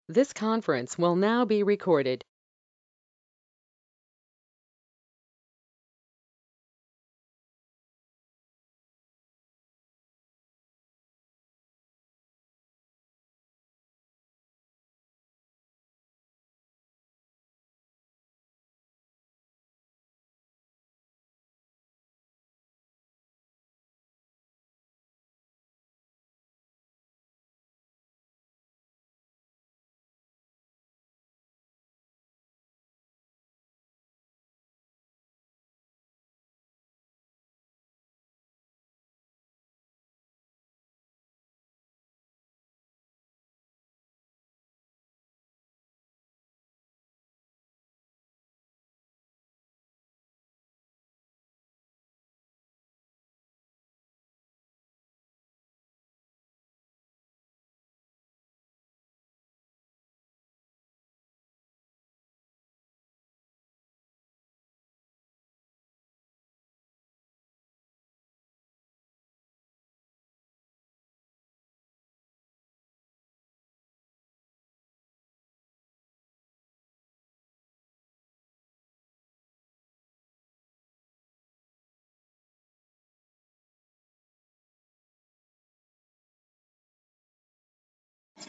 This conference will now be recorded.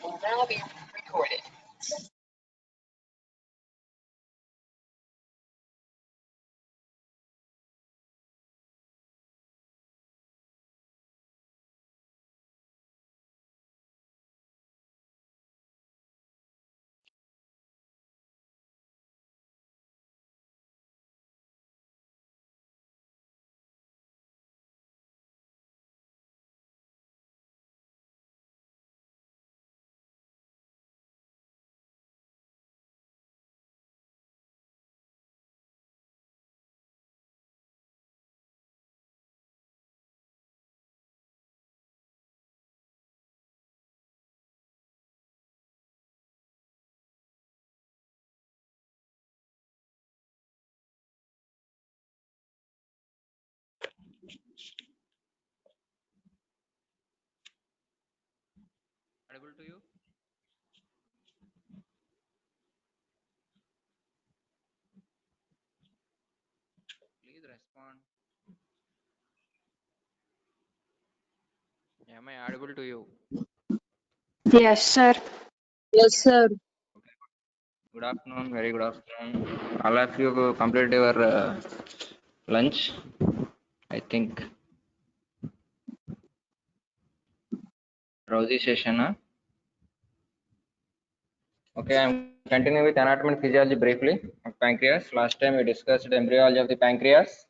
Will now be recorded. Audible to you? Please respond. Am I audible to you? Yes, sir. Yes, sir. Good afternoon, very good afternoon. All of you completed your lunch, I think. Rosy session, huh? Okay, I'm continuing with anatomy and physiology briefly of pancreas. Last time we discussed embryology of the pancreas.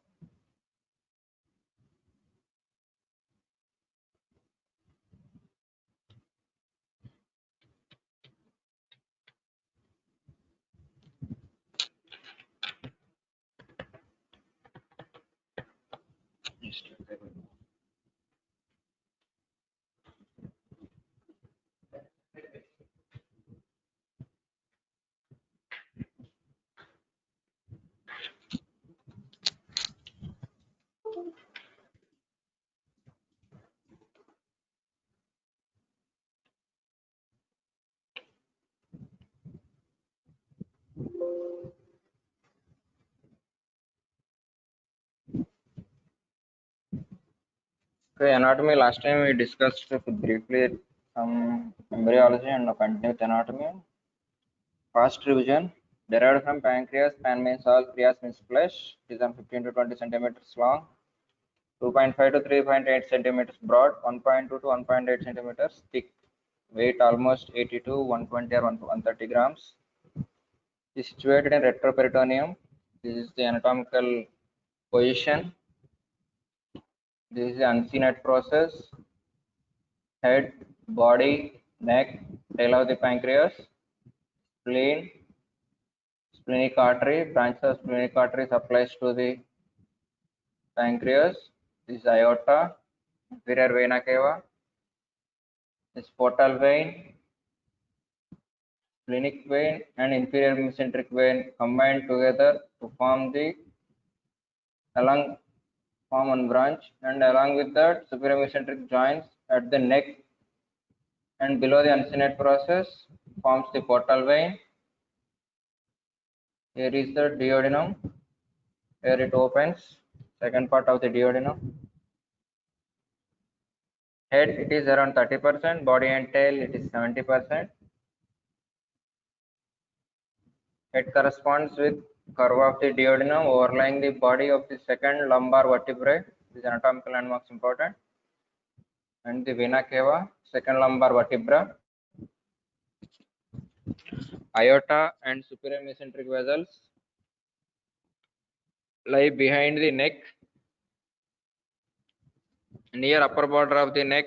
Okay, anatomy. Last time we discussed briefly some embryology and now continue with anatomy. Fast revision. Derived from pancreas, pan means all, creas means flesh. It is on 15 to 20 centimeters long, 2.5 to 3.8 centimeters broad, 1.2 to 1.8 centimeters thick. Weight almost 80 to 120 or 130 grams. It is situated in retroperitoneum. This is the anatomical position. This is the uncinate process. Head, body, neck, tail of the pancreas, spleen, splenic artery, branch of splenic artery supplies to the pancreas. This is aorta, inferior vena cava, this portal vein, splenic vein, and inferior mesenteric vein combined together to form the along form one branch, and along with that superior mesenteric joints at the neck and below the uncinate process forms the portal vein. Here is the duodenum, where it opens, second part of the duodenum. Head, it is around 30%, body and tail, it is 70%. Head corresponds with curve of the duodenum overlying the body of the second lumbar vertebrae. These anatomical landmarks important. And the vena cava, second lumbar vertebra. Aorta and superior mesenteric vessels lie behind the neck. Near upper border of the neck,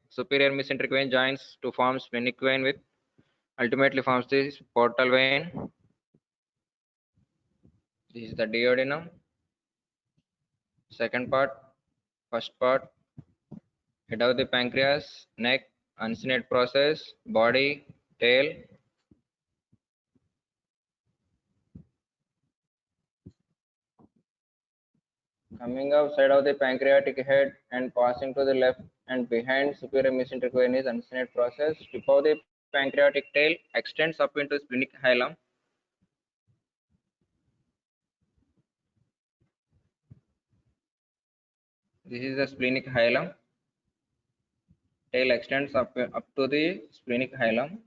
superior mesenteric vein joins to form splenic vein with ultimately forms the portal vein. This is the duodenum. Second part, first part, head of the pancreas, neck, uncinate process, body, tail. Coming outside of the pancreatic head and passing to the left and behind superior mesenteric vein is uncinate process. Tip of the pancreatic tail extends up into splenic hilum. This is the splenic hilum. Tail extends up to the splenic hilum.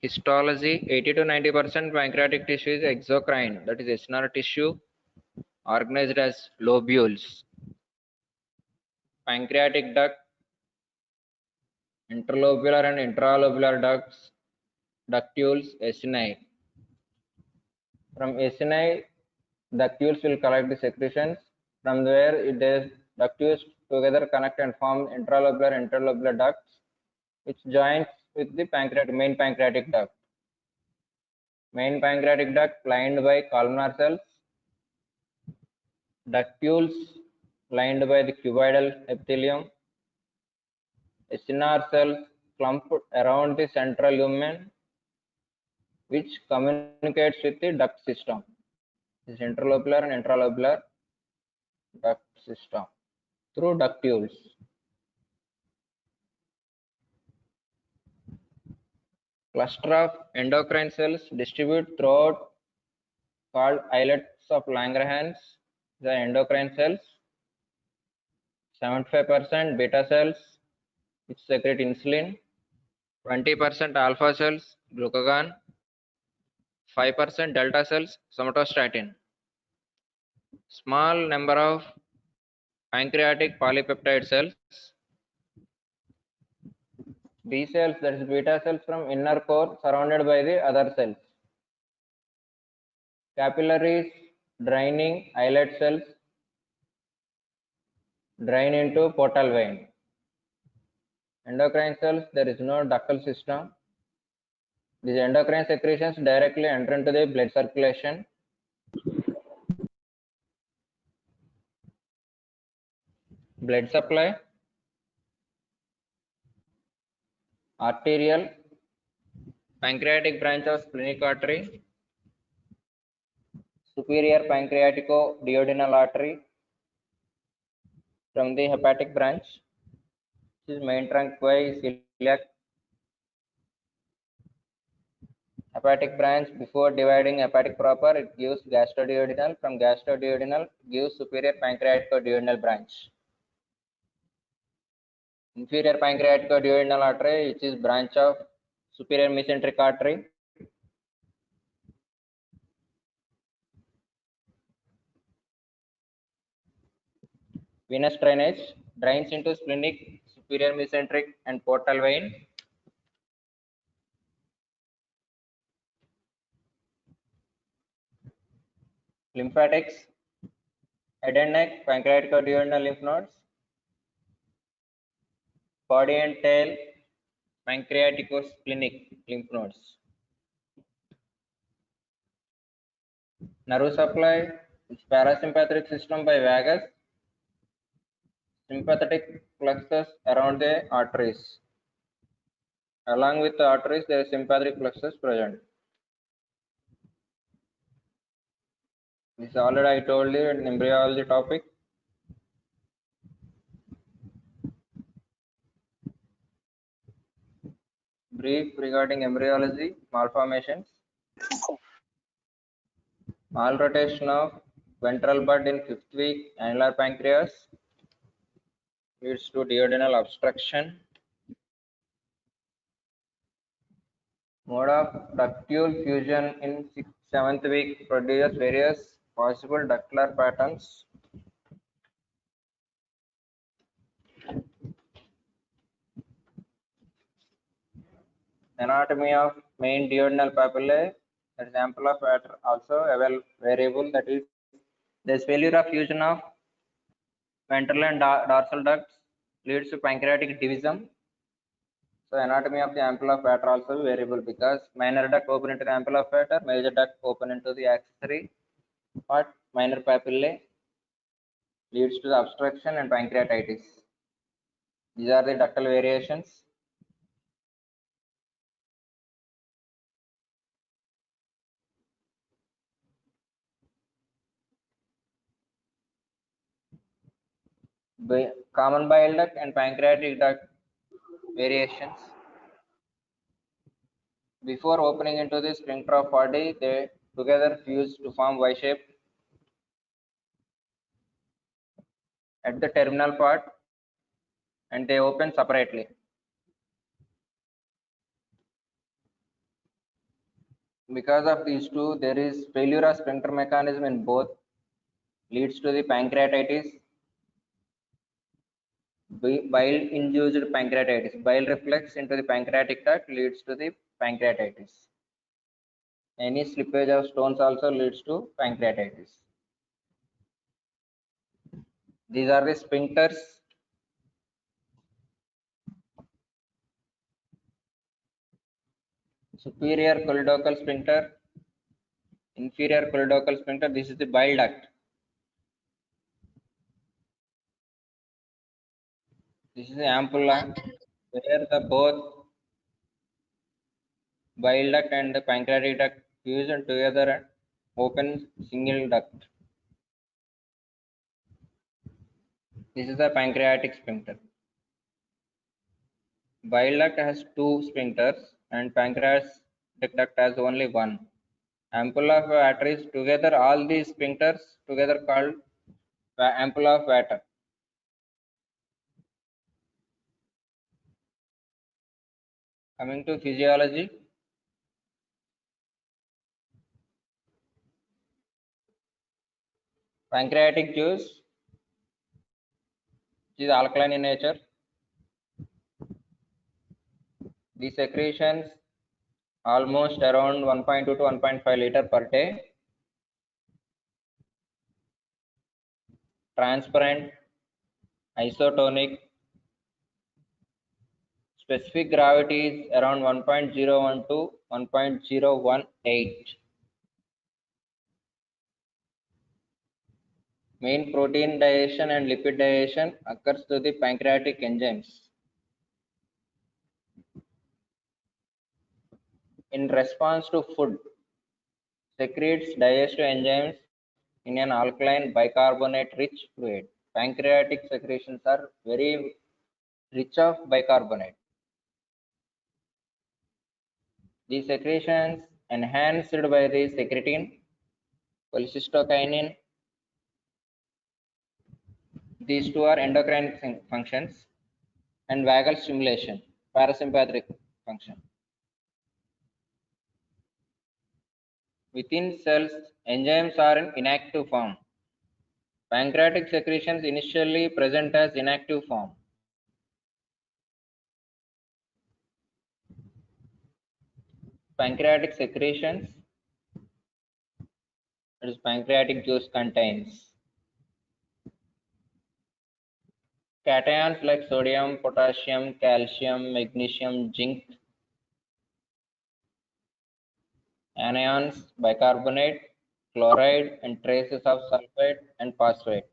Histology, 80 to 90% pancreatic tissue is exocrine, that is acinar tissue organized as lobules. Pancreatic duct, interlobular and intralobular ducts, ductules, acini. From acini, ductules will collect the secretions. From where it is ductules together connect and form intralobular and interlobular ducts, which joins with the main pancreatic duct. Main pancreatic duct lined by columnar cells. Ductules lined by the cuboidal epithelium. Acinar cells clumped around the central lumen, which communicates with the duct system. This is interlobular and intralobular duct system through ductules. Cluster of endocrine cells distribute throughout called islets of Langerhans, the endocrine cells. 75% beta cells which secrete insulin, 20% alpha cells glucagon, 5% delta cells somatostatin. Small number of pancreatic polypeptide cells. B cells, that is beta cells from inner core surrounded by the other cells. Capillaries draining islet cells drain into portal vein. Endocrine cells, there is no ductal system. These endocrine secretions directly enter into the blood circulation. Blood supply, arterial, pancreatic branch of splenic artery, superior pancreatico-duodenal artery from the hepatic branch. This is main trunk by celiac. Hepatic branch, before dividing hepatic proper, it gives gastroduodenal. From gastroduodenal, gives superior pancreatico-duodenal branch. Inferior pancreatico-duodenal artery, which is branch of superior mesenteric artery. Venous drainage drains into splenic, superior mesenteric and portal vein. Lymphatics, head and neck, pancreatico-duodenal lymph nodes. Body and tail, pancreatico-splenic lymph nodes. Nerve supply is parasympathetic system by vagus. Sympathetic plexus around the arteries. Along with the arteries, there is sympathetic plexus present. This already I told you in embryology topic. Brief regarding embryology, malformations. Malrotation of ventral bud in 5th week, annular pancreas leads to duodenal obstruction. Mode of ductile fusion in 6th, 7th week produces various possible ductular patterns. Anatomy of main duodenal papillae. There is ample of matter also a variable, that is there is failure of fusion of ventral and dorsal ducts leads to pancreatic divisum. So anatomy of the ampulla of Vater also variable because minor duct open into the ampulla of Vater, major duct open into the accessory part, minor papillae leads to the obstruction and pancreatitis. These are the ductal variations. Common bile duct and pancreatic duct variations. Before opening into the sphincter of body, they together fuse to form Y shape at the terminal part and they open separately. Because of these two, there is failure of sphincter mechanism in both, leads to the pancreatitis, bile induced pancreatitis. Bile reflex into the pancreatic duct leads to the pancreatitis. Any slippage of stones also leads to pancreatitis. These are the sphincters. Superior choledochal sphincter, inferior choledochal sphincter. This is the bile duct. This is the ampulla where the both bile duct and the pancreatic duct fuse together and open single duct. This is the pancreatic sphincter. Bile duct has two sphincters and pancreatic duct has only one. Ampulla of Vater is together all these sphincters together called ampulla of Vater. Coming to physiology. Pancreatic juice is alkaline in nature. The secretions almost around 1.2 to 1.5 liter per day. Transparent, isotonic, specific gravity is around 1.01 to 1.018. Main protein digestion and lipid digestion occurs through the pancreatic enzymes. In response to food, secretes digestive enzymes in an alkaline bicarbonate rich fluid. Pancreatic secretions are very rich of bicarbonate. These secretions enhanced by the secretin, cholecystokinin. These two are endocrine functions and vagal stimulation, parasympathetic function. Within cells, enzymes are in inactive form. Pancreatic secretions initially present as inactive form. Pancreatic secretions, that is pancreatic juice contains cations like sodium, potassium, calcium, magnesium, zinc, anions, bicarbonate, chloride, and traces of sulfate and phosphate.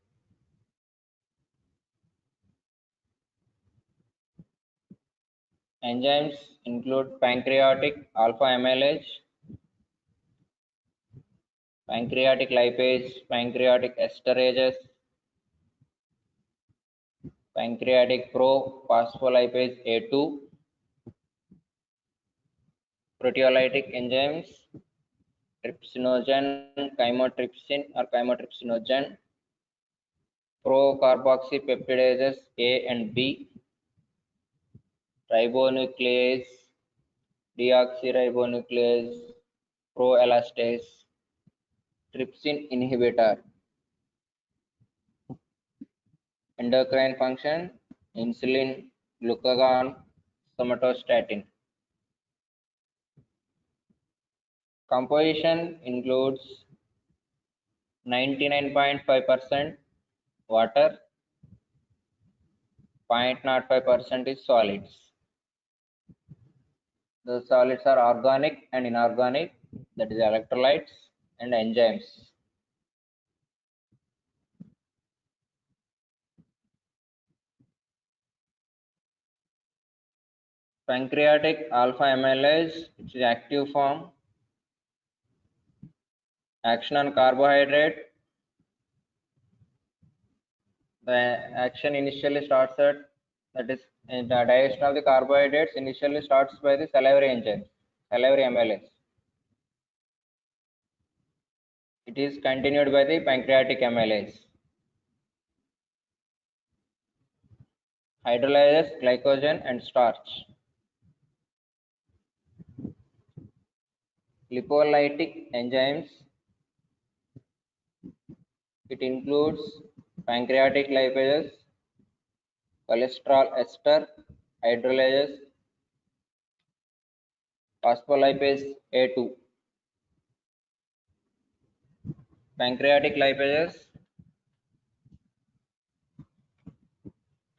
Enzymes include pancreatic alpha amylase, pancreatic lipase, pancreatic esterases, pancreatic pro-phospholipase A2, proteolytic enzymes, trypsinogen, chymotrypsin or chymotrypsinogen, procarboxypeptidases A and B, ribonuclease, deoxyribonuclease, proelastase, trypsin inhibitor, endocrine function, insulin, glucagon, somatostatin. Composition includes 99.5% water, 0.05% is solids. The solids are organic and inorganic, that is electrolytes and enzymes. Pancreatic alpha amylase, which is active form, action on carbohydrate. The action initially starts at, that is, the digestion of the carbohydrates initially starts by the salivary enzyme, salivary amylase. It is continued by the pancreatic amylase. Hydrolyzes glycogen and starch. Lipolytic enzymes. It includes pancreatic lipases, cholesterol ester, hydrolyzes, phospholipase A2. Pancreatic lipases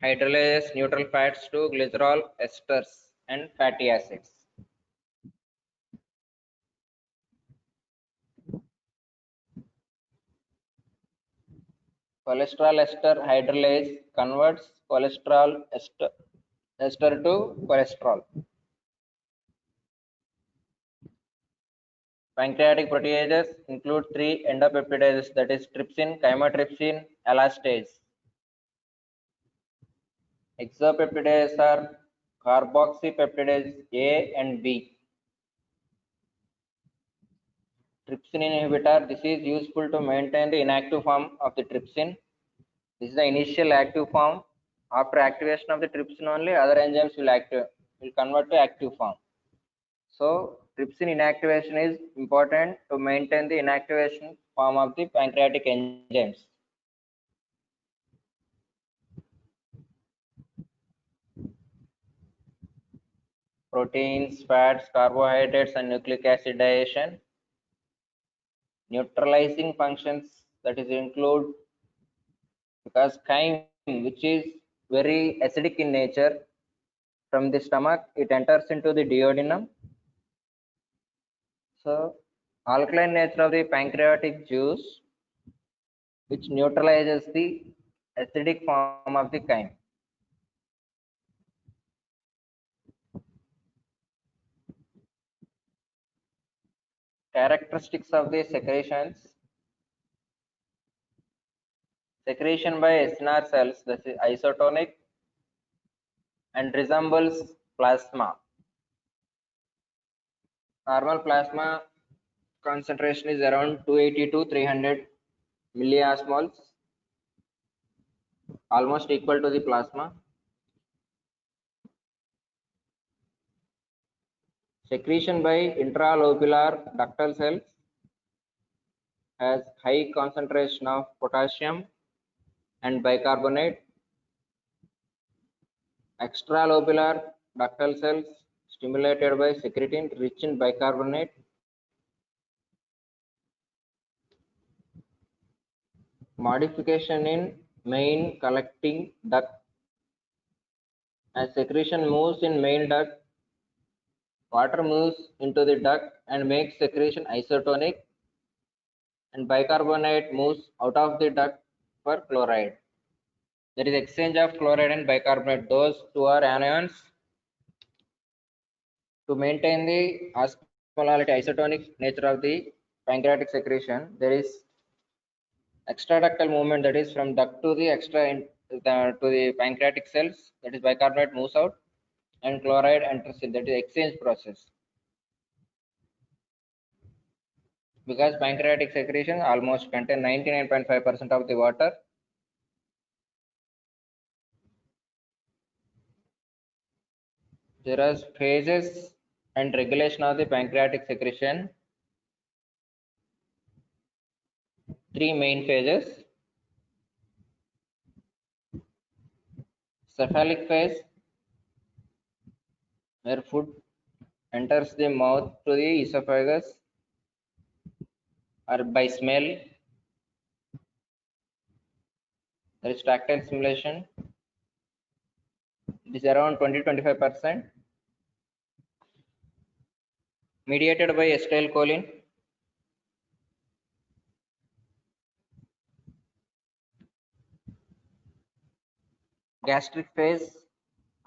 hydrolyzes neutral fats to glycerol esters and fatty acids. Cholesterol ester hydrolase converts cholesterol ester to cholesterol. Pancreatic proteases include 3 endopeptidases, that is trypsin, chymotrypsin, elastase. Exopeptidases are carboxypeptidases A and B. Trypsin inhibitor, this is useful to maintain the inactive form of the trypsin. This is the initial active form. After activation of the trypsin only, other enzymes will convert to active form. So trypsin inactivation is important to maintain the inactivation form of the pancreatic enzymes. Proteins, fats, carbohydrates, and nucleic acid digestion. Neutralizing functions, that is include, because chyme, which is very acidic in nature, from the stomach it enters into the duodenum. So alkaline nature of the pancreatic juice, which neutralizes the acidic form of the chyme. Characteristics of the secretions. Secretion by SNR cells, that is isotonic and resembles plasma. Normal plasma concentration is around 280 to 300 milliosmoles, almost equal to the plasma. Secretion by intralobular ductal cells has high concentration of potassium and bicarbonate. Extralobular ductal cells stimulated by secretin rich in bicarbonate. Modification in main collecting duct. As secretion moves in main duct, water moves into the duct and makes secretion isotonic, and bicarbonate moves out of the duct for chloride. There is exchange of chloride and bicarbonate. Those two are anions. To maintain the osmolality, isotonic nature of the pancreatic secretion, there is extraductal movement, that is from duct to the to the pancreatic cells, that is bicarbonate moves out and chloride enters in, that is exchange process. Because pancreatic secretion almost contain 99.5% of the water. There are phases and regulation of the pancreatic secretion. Three main phases. Cephalic phase, where food enters the mouth to the esophagus or by smell. There is tactile stimulation. It is around 20-25%. Mediated by acetylcholine. Gastric phase,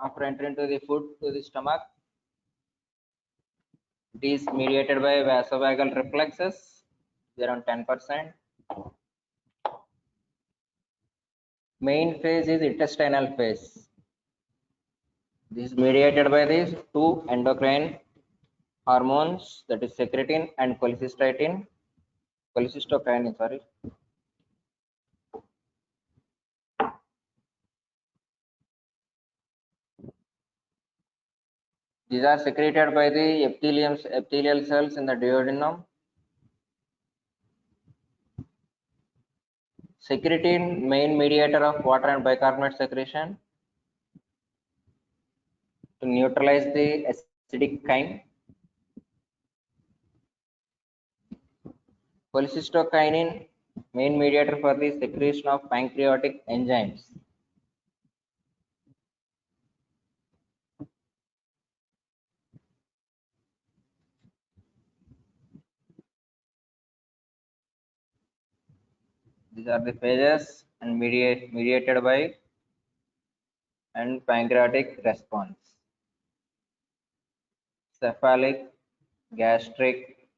after entering to the food to the stomach, it is mediated by vasovagal reflexes, around 10%. Main phase is intestinal phase. This is mediated by these two endocrine hormones, that is secretin and cholecystokinin. Sorry. These are secreted by the epithelial cells in the duodenum. Secretin, main mediator of water and bicarbonate secretion to neutralize the acidic chyme. Cholecystokinin, main mediator for the secretion of pancreatic enzymes. These are the phases and mediated by and pancreatic response. Cephalic, gastric,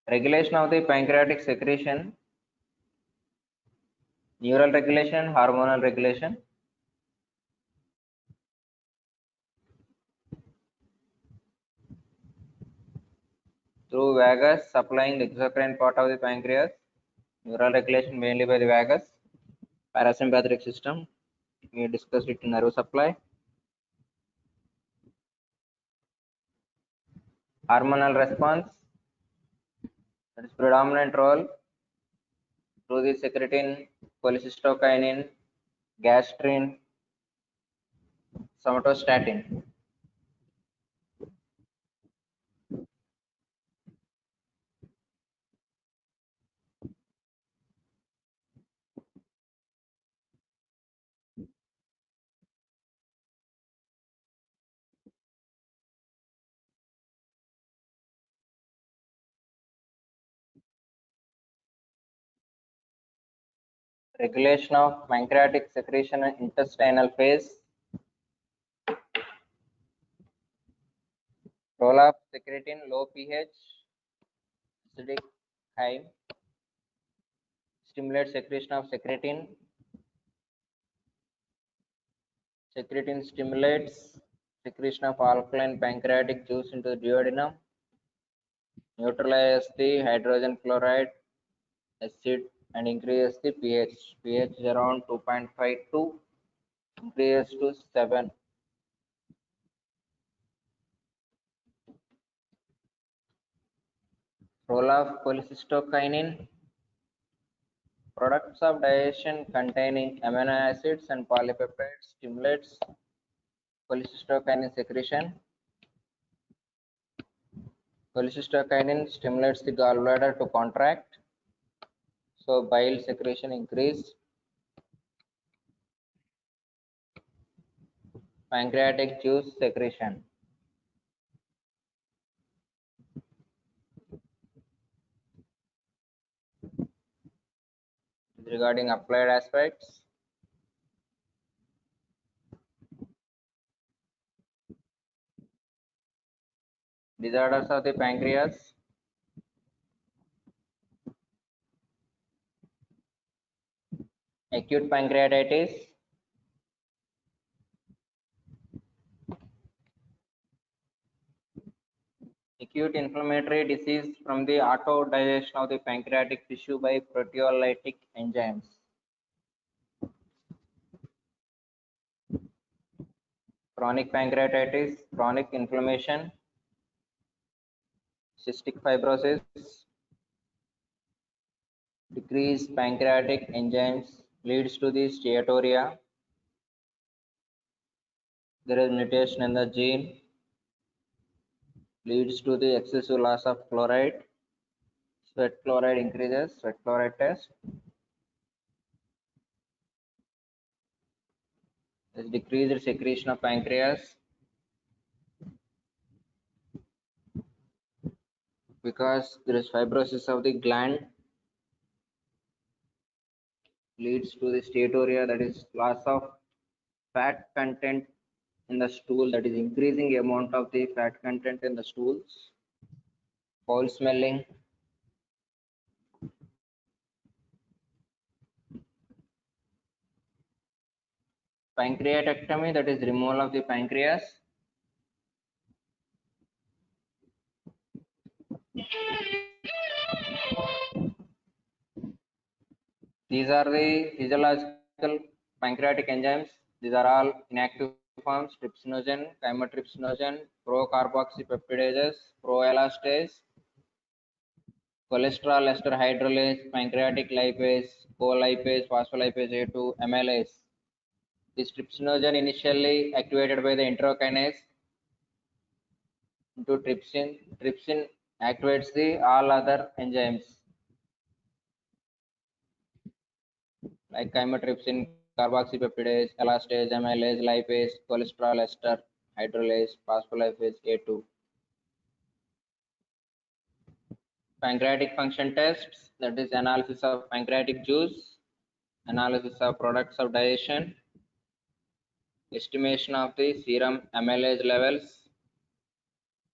regulation of the pancreatic secretion, neural regulation, hormonal regulation. Through vagus supplying the exocrine part of the pancreas, neural regulation mainly by the vagus, parasympathetic system, we discussed it in nerve supply. Hormonal response, that is predominant role through the secretin, cholecystokinin, gastrin, somatostatin. Regulation of pancreatic secretion and intestinal phase. Role of secretin, low pH, acidic chyme, stimulates secretion of secretin. Secretin stimulates secretion of alkaline pancreatic juice into the duodenum, neutralizes the hydrogen chloride acid and increases the pH. pH is around 2.52, increases to 7. Role of cholecystokinin, products of digestion containing amino acids and polypeptides, stimulates cholecystokinin secretion. Cholecystokinin stimulates the gallbladder to contract, so bile secretion increase. Pancreatic juice secretion. Regarding applied aspects, disorders of the pancreas, acute pancreatitis, acute inflammatory disease from the autodigestion of the pancreatic tissue by proteolytic enzymes. Chronic pancreatitis, chronic inflammation, cystic fibrosis, decreased pancreatic enzymes leads to the steatorrhea. There is mutation in the gene, leads to the excessive loss of chloride. Sweat chloride increases, sweat chloride test. There is decreased secretion of pancreas because there is fibrosis of the gland, leads to the steatorrhea, that is loss of fat content in the stool, that is increasing amount of the fat content in the stools. Foul smelling, pancreatectomy, that is removal of the pancreas. These are the physiological pancreatic enzymes. These are all inactive forms: trypsinogen, chymotrypsinogen, procarboxypeptidases, proelastase, cholesterol ester hydrolase, pancreatic lipase, colipase, phospholipase A2, amylase. This trypsinogen initially activated by the enterokinase into trypsin. Trypsin activates the all other enzymes like chymotrypsin, carboxypeptidase, elastase, amylase, lipase, cholesterol ester hydrolase, phospholipase A2. Pancreatic function tests, that is analysis of pancreatic juice, analysis of products of digestion, estimation of the serum amylase levels,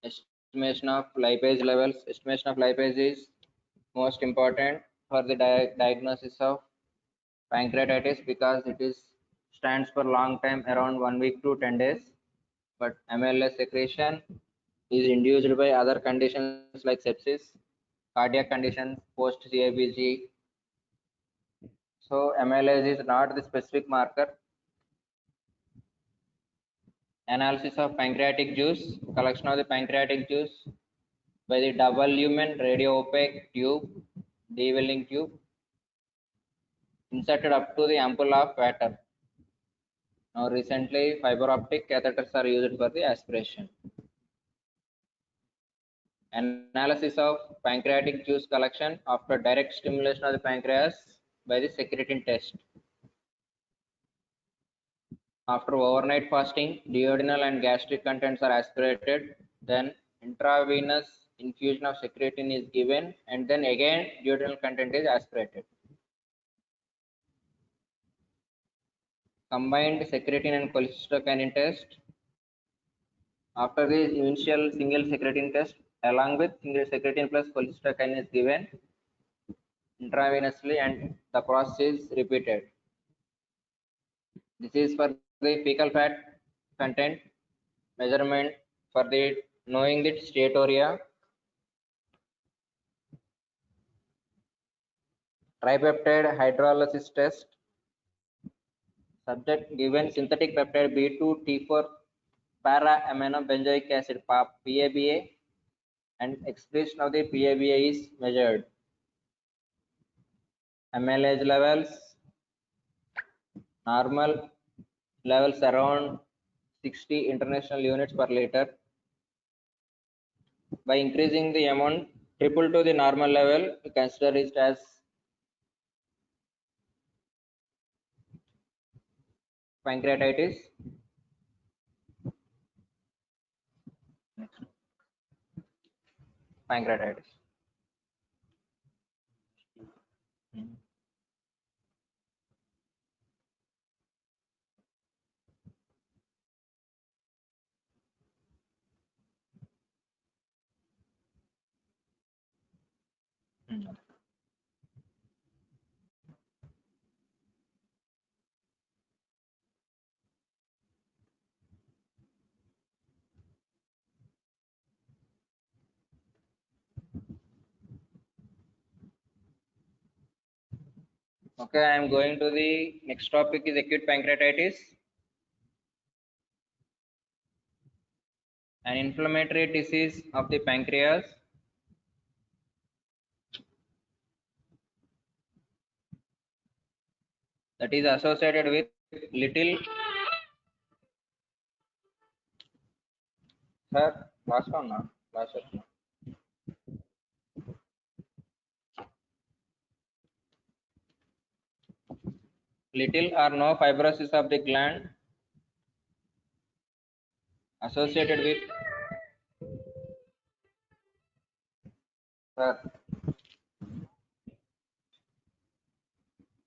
estimation of lipase levels. Estimation of lipase is most important for the diagnosis of pancreatitis because it is stands for long time, around 1 week to 10 days, but amylase secretion is induced by other conditions like sepsis, cardiac conditions, post CABG. So amylase is not the specific marker. Analysis of pancreatic juice, collection of the pancreatic juice by the double lumen radio opaque tube, de-welling tube, inserted up to the ampulla of water. Now recently fiber optic catheters are used for the aspiration. Analysis of pancreatic juice collection after direct stimulation of the pancreas by the secretin test. After overnight fasting, duodenal and gastric contents are aspirated, then intravenous infusion of secretin is given, and then again duodenal content is aspirated. Combined secretin and cholecystokinin test. After the initial single secretin test, along with single secretin plus cholecystokinin is given intravenously, and the process is repeated. This is for the fecal fat content measurement for the knowing the steatorrhea. Tripeptide hydrolysis test. Subject given synthetic peptide B2T4 para-aminobenzoic acid PABA, and expression of the PABA is measured. Amylase levels, normal levels around 60 international units per liter. By increasing the amount triple to the normal level, we consider it as pancreatitis. Pancreatitis. Okay, I am going to the next topic is acute pancreatitis, an inflammatory disease of the pancreas that is associated with little last one na last section. Little or no fibrosis of the gland associated with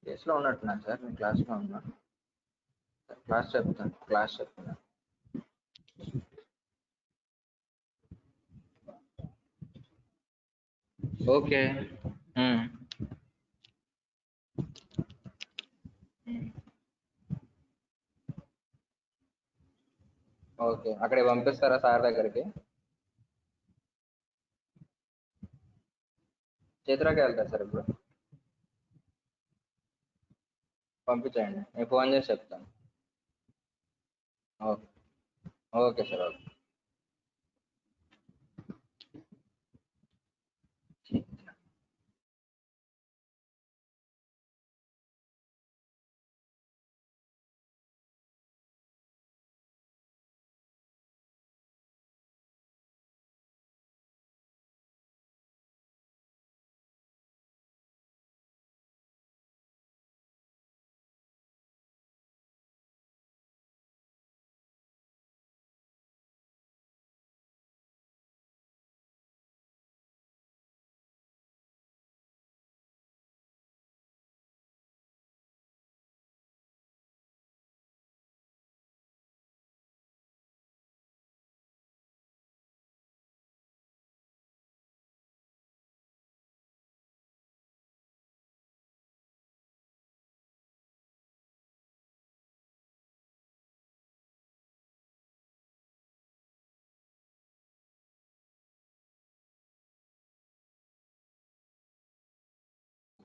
కేసులో ఉన్నట్టున్నాను sir మీ క్లాస్లో ఉన్నా class చెప్తున్నా okay okay అక్కడికి పంపిస్తారా sir దగ్గరికి చేతిలోకి వెళ్తారు sir ఇప్పుడు పంపించండి నేను ఫోన్ చేసి చెప్తాను okay okay sir okay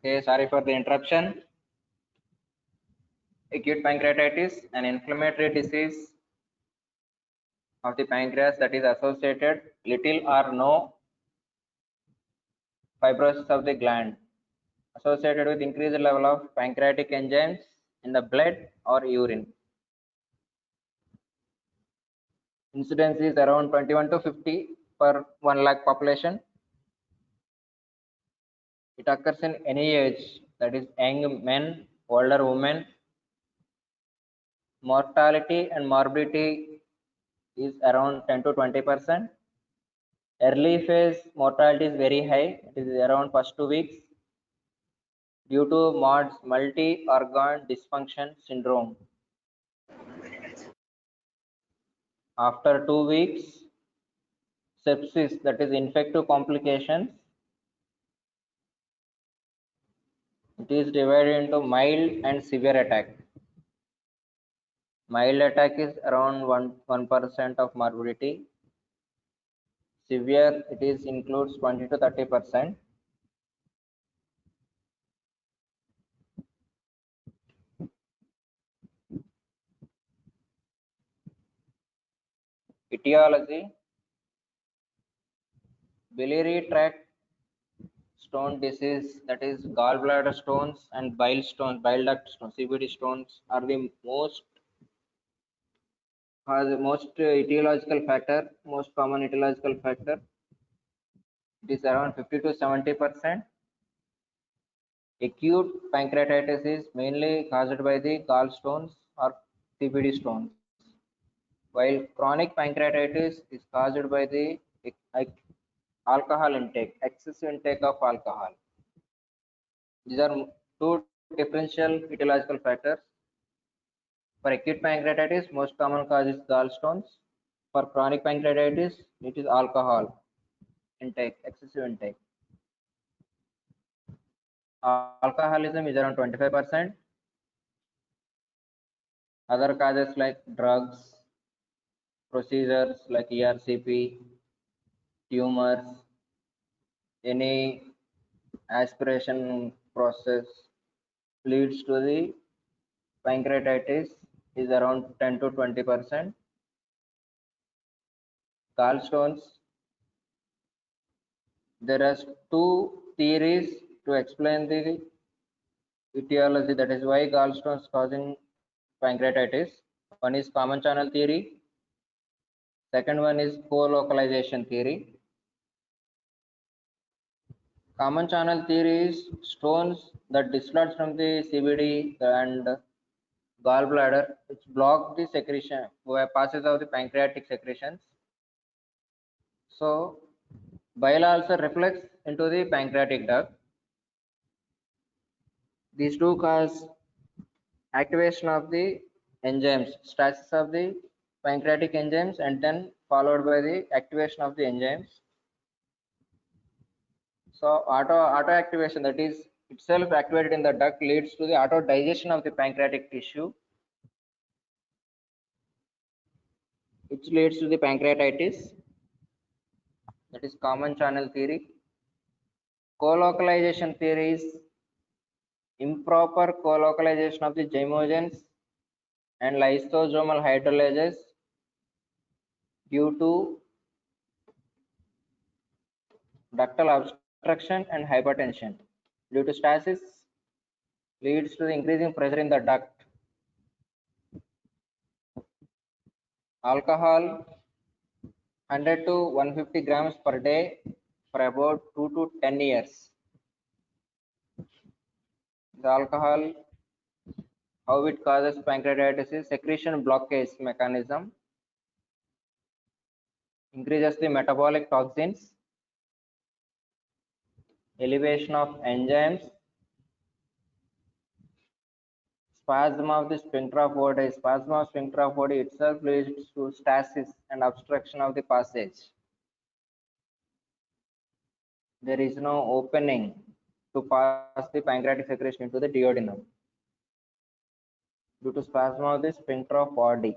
Okay, sorry for the interruption. Acute pancreatitis, an inflammatory disease of the pancreas that is associated little or no fibrosis of the gland, associated with increased level of pancreatic enzymes in the blood or urine. Incidence is around 21 to 50 per 1 lakh population. It occurs in any age, that is young men, older women. Mortality and morbidity is around 10 to 20%. Early phase mortality is very high, it is around first 2 weeks due to MODS, multi-organ dysfunction syndrome. After 2 weeks, sepsis, that is infective complications. It is divided into mild and severe attack. Mild attack is around 1% of morbidity. Severe, it is includes 20 to 30%. Etiology: biliary tract stone disease, that is gallbladder stones and bile stones, bile duct stones, CBD stones are the most etiological factor, most common etiological factor. It is around 50 to 70%. Acute pancreatitis is mainly caused by the gallstones or CBD stones, while chronic pancreatitis is caused by the alcohol intake, excessive intake of alcohol. These are two differential etiological factors. For acute pancreatitis, most common cause is gallstones. For chronic pancreatitis, it is alcohol intake, excessive intake. Alcoholism is around 25%. Other causes like drugs, procedures like ERCP, tumors, any aspiration process, leads to the pancreatitis is around 10 to 20%. Gallstones, there are two theories to explain the etiology, that is why gallstones causing pancreatitis. One is common channel theory, second one is co-localization theory. Common channel theory is stones that dislodge from the CBD and gallbladder, which block the secretion, passes of the pancreatic secretions. So bile also reflects into the pancreatic duct. These two cause activation of the enzymes, stasis of the pancreatic enzymes, and then followed by the activation of the enzymes. So auto activation, that is itself activated in the duct, leads to the auto digestion of the pancreatic tissue, which leads to the pancreatitis. That is common channel theory. Co-localization theory is improper co-localization of the zymogens and lysosomal hydrolases due to ductal obstruction and hypertension. Due to stasis, leads to the increasing pressure in the duct. Alcohol 100 to 150 grams per day for about 2 to 10 years. The alcohol, how it causes pancreatitis is secretion blockage mechanism, increases the metabolic toxins, elevation of enzymes, spasm of the sphincter of Oddi. Spasm of sphincter of Oddi itself leads to stasis and obstruction of the passage. There is no opening to pass the pancreatic secretion into the duodenum due to spasm of the sphincter of Oddi,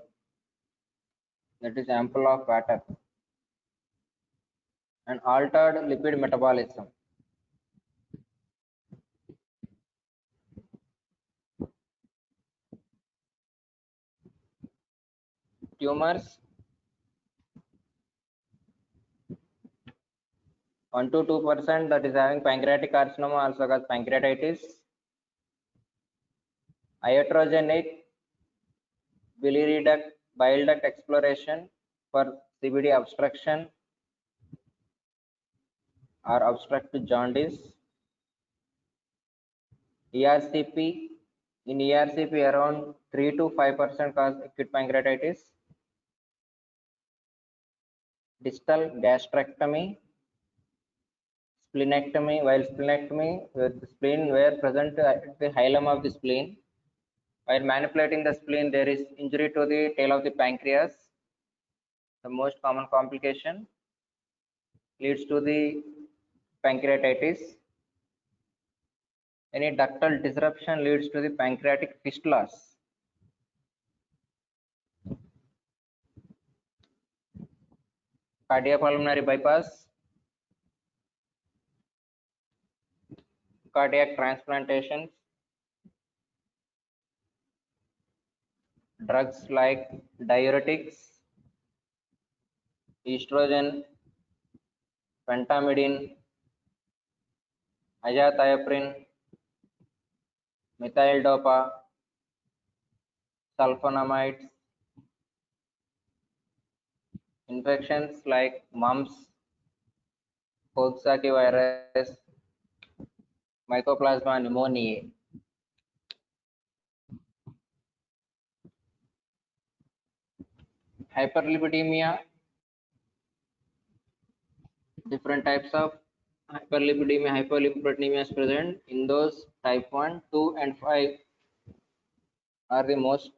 that is ample of water, and altered lipid metabolism. Tumors 1 to 2% that is having pancreatic carcinoma also cause pancreatitis. Iatrogenic biliary duct, bile duct exploration for CBD obstruction or obstructive jaundice. ERCP, in ERCP around 3 to 5% cause acute pancreatitis. Distal gastrectomy, splenectomy, while splenectomy, where the spleen were present at the hilum of the spleen. While manipulating the spleen, there is injury to the tail of the pancreas. The most common complication leads to the pancreatitis. Any ductal disruption leads to the pancreatic fistulas. Cardiopulmonary bypass, cardiac transplantations, drugs like diuretics, estrogen, pentamidine, azathioprine, methyl dopa, sulfonamides, infections like mumps, Coxsackie virus, Mycoplasma pneumoniae. Hyperlipidemia, different types of hyperlipidemia, hyperlipidemia is present. In those, type 1, 2, and 5 are the most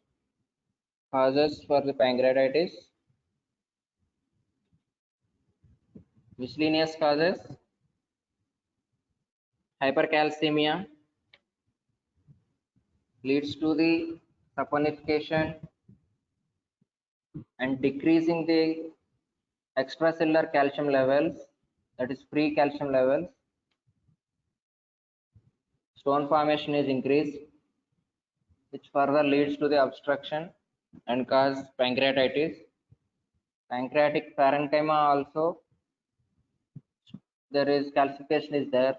causes for the pancreatitis. Miscellaneous causes: hypercalcemia leads to the saponification and decreasing the extracellular calcium levels, that is free calcium levels. Stone formation is increased. which further leads to the obstruction and cause pancreatitis. Pancreatic parenchyma also, there is calcification is there,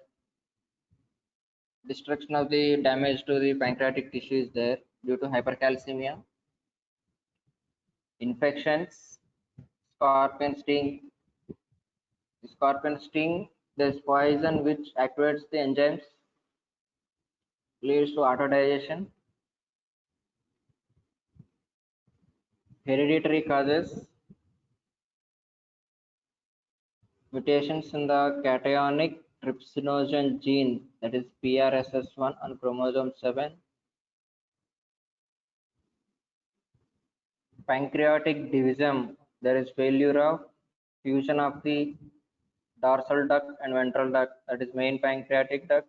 destruction of the damage to the pancreatic tissue is there due to hypercalcemia. Infections, scorpion sting. The scorpion sting, there is poison which activates the enzymes, leads to autodigestion. Hereditary causes, mutations in the cationic trypsinogen gene, that is PRSS1 on chromosome 7. Pancreatic divisum, there is failure of fusion of the dorsal duct and ventral duct, that is main pancreatic duct.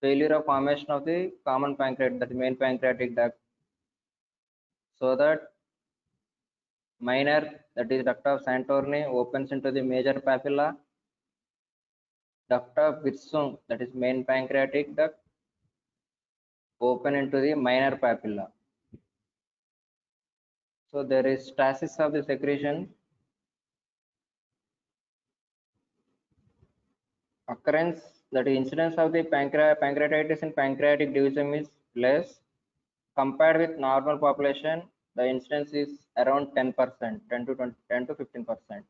Failure of formation of the common pancreatic, that is main pancreatic duct, so that minor, that is duct of Santorni, opens into the major papilla. Duct of Wirsung, that is main pancreatic duct, open into the minor papilla. So there is stasis of the secretion. Occurrence, that is incidence of the pancreatitis in pancreatic divisum is less. Compared with normal population, the incidence is around 10%, 10 to 15%.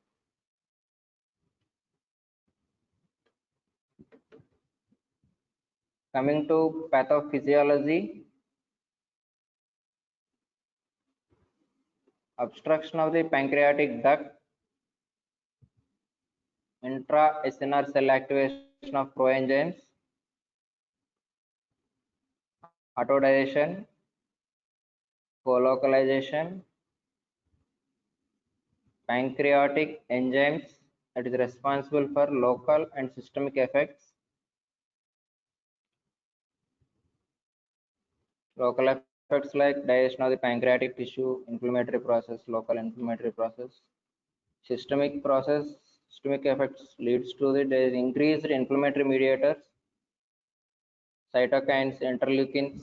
Coming to pathophysiology, obstruction of the pancreatic duct, intra-acinar cell activation of proenzymes, autodigestion, colocalization, pancreatic enzymes that is responsible for local and systemic effects. Local effects like digestion of the pancreatic tissue, inflammatory process, local inflammatory process. Systemic process, systemic effects leads to the increased inflammatory mediators, cytokines, interleukins,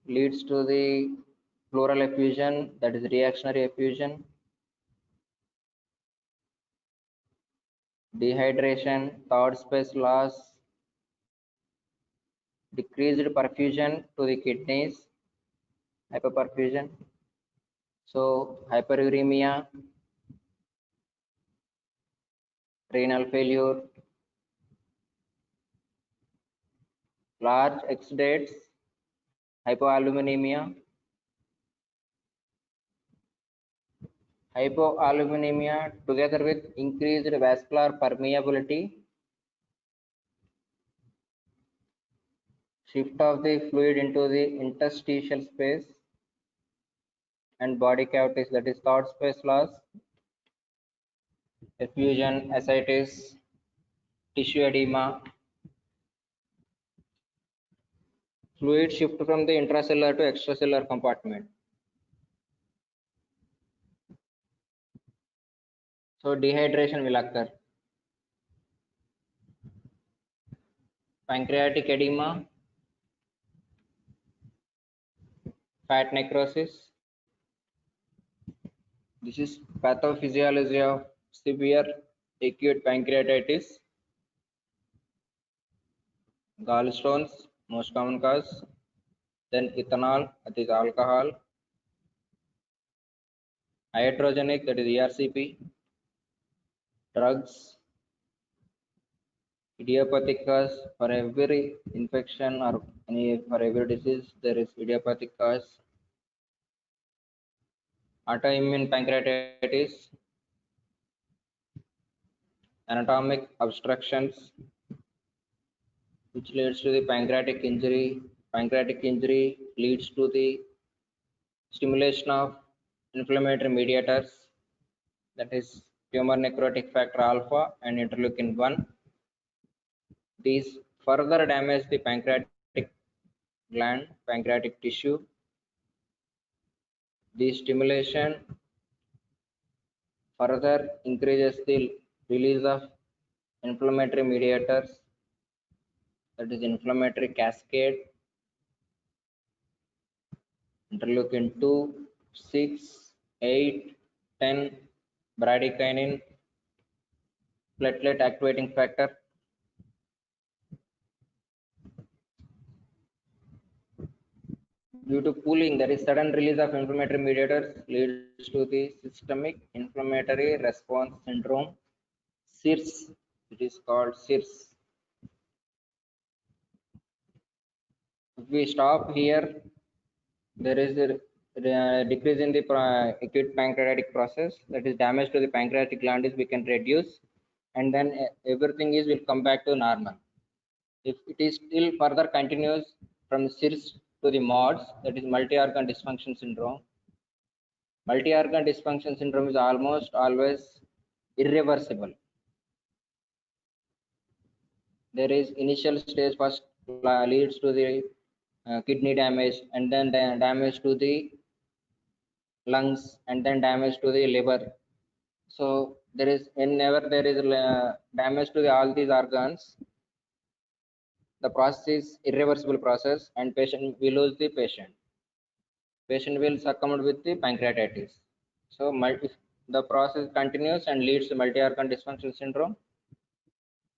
leads to the pleural effusion, that is reactionary effusion, dehydration, third space loss, decreased perfusion to the kidneys, hyperperfusion, so hyperuremia, renal failure, large exudates, hypoalbuminemia. Hypoalbuminemia together with increased vascular permeability, shift of the fluid into the interstitial space and body cavities, that is third space loss, effusion, ascites, tissue edema, fluid shift from the intracellular to extracellular compartment. So dehydration will occur. Pancreatic edema, fat necrosis. This is pathophysiology of severe acute pancreatitis. Gallstones, most common cause. Then ethanol, that is alcohol. Iatrogenic, that is ERCP. Drugs. Idiopathic cause, for every infection or for every disease there is idiopathic cause. Autoimmune pancreatitis, anatomic obstructions which leads to the pancreatic injury. Pancreatic injury leads to the stimulation of inflammatory mediators, that is tumor necrotic factor alpha and interleukin 1. These further damage the pancreatic gland, pancreatic tissue. The stimulation further increases the release of inflammatory mediators, that is inflammatory cascade, interleukin 2, 6, 8, 10, bradykinin, platelet activating factor. Due to pooling, there is sudden release of inflammatory mediators leads to the systemic inflammatory response syndrome, SIRS. It is called SIRS. If we stop here, there is a decrease in the acute pancreatic process, that is damage to the pancreatic gland is we can reduce, and then everything is will come back to normal. If it is still further continues from SIRS to the MODS, that is multi-organ dysfunction syndrome. Multi-organ dysfunction syndrome is almost always irreversible. There is initial stage first leads to the kidney damage, and then damage to the lungs, and then damage to the liver. So there is whenever there is damage to all these organs, the process is irreversible process, and patient will lose the patient. Patient will succumb with the pancreatitis. So if the process continues and leads to multi-organ dysfunction syndrome,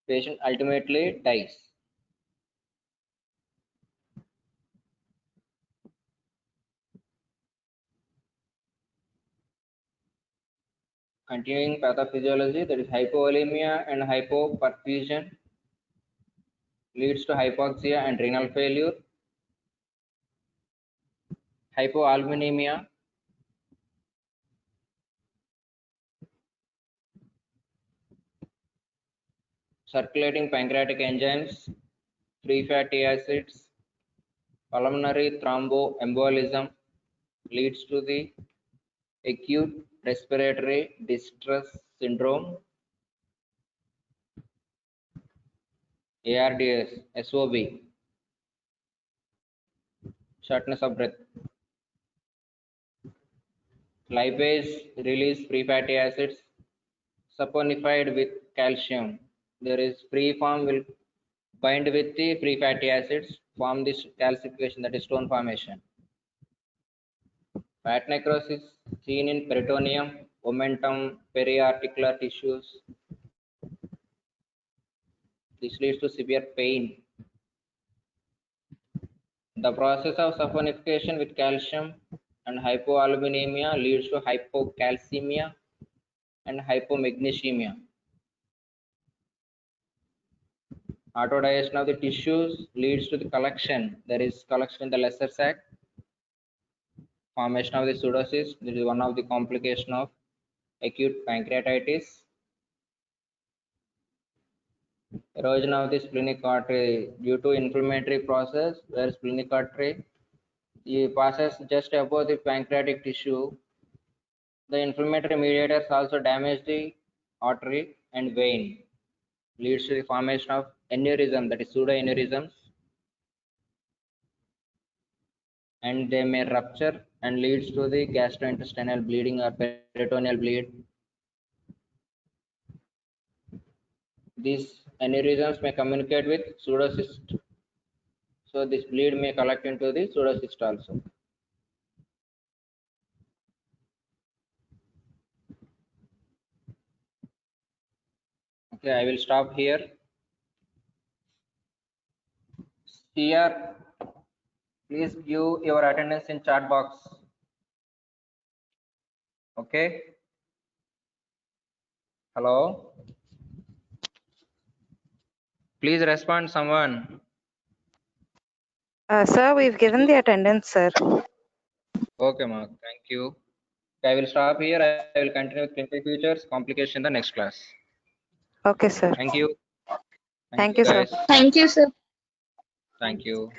patient ultimately dies. Continuing pathophysiology, that is hypovolemia and hypoperfusion leads to hypoxia and renal failure. Hypoalbuminemia, circulating pancreatic enzymes, free fatty acids, pulmonary thromboembolism leads to the acute respiratory distress syndrome, ARDS, SOB, shortness of breath. Lipase release free fatty acids saponified with calcium. There is free form will bind with the free fatty acids, form this calcification, that is stone formation. Fat necrosis seen in peritoneum, omentum, periarticular tissues. This leads to severe pain. The process of saponification with calcium and hypoalbuminemia leads to hypocalcemia and hypomagnesemia. Autodigestion of the tissues leads to the collection. There is collection in the lesser sac. Formation of the pseudocyst. This is one of the complications of acute pancreatitis. Erosion of the splenic artery due to inflammatory process, where splenic artery passes just above the pancreatic tissue. The inflammatory mediators also damage the artery and vein, leads to the formation of aneurysm, that is pseudoaneurysms, and they may rupture and leads to the gastrointestinal bleeding or peritoneal bleed. These aneurysms may communicate with pseudocyst, so this bleed may collect into the pseudocyst also. Okay, I will stop here. Here, please give your attendance in chat box. Okay. Hello. Please respond, someone. Sir, we've given the attendance, sir. Okay, Mark. Thank you. I will stop here. I will continue with clinical features, complication in the next class. Okay, sir. Thank you. Thank you, sir. guys. Thank you, sir. Thank you.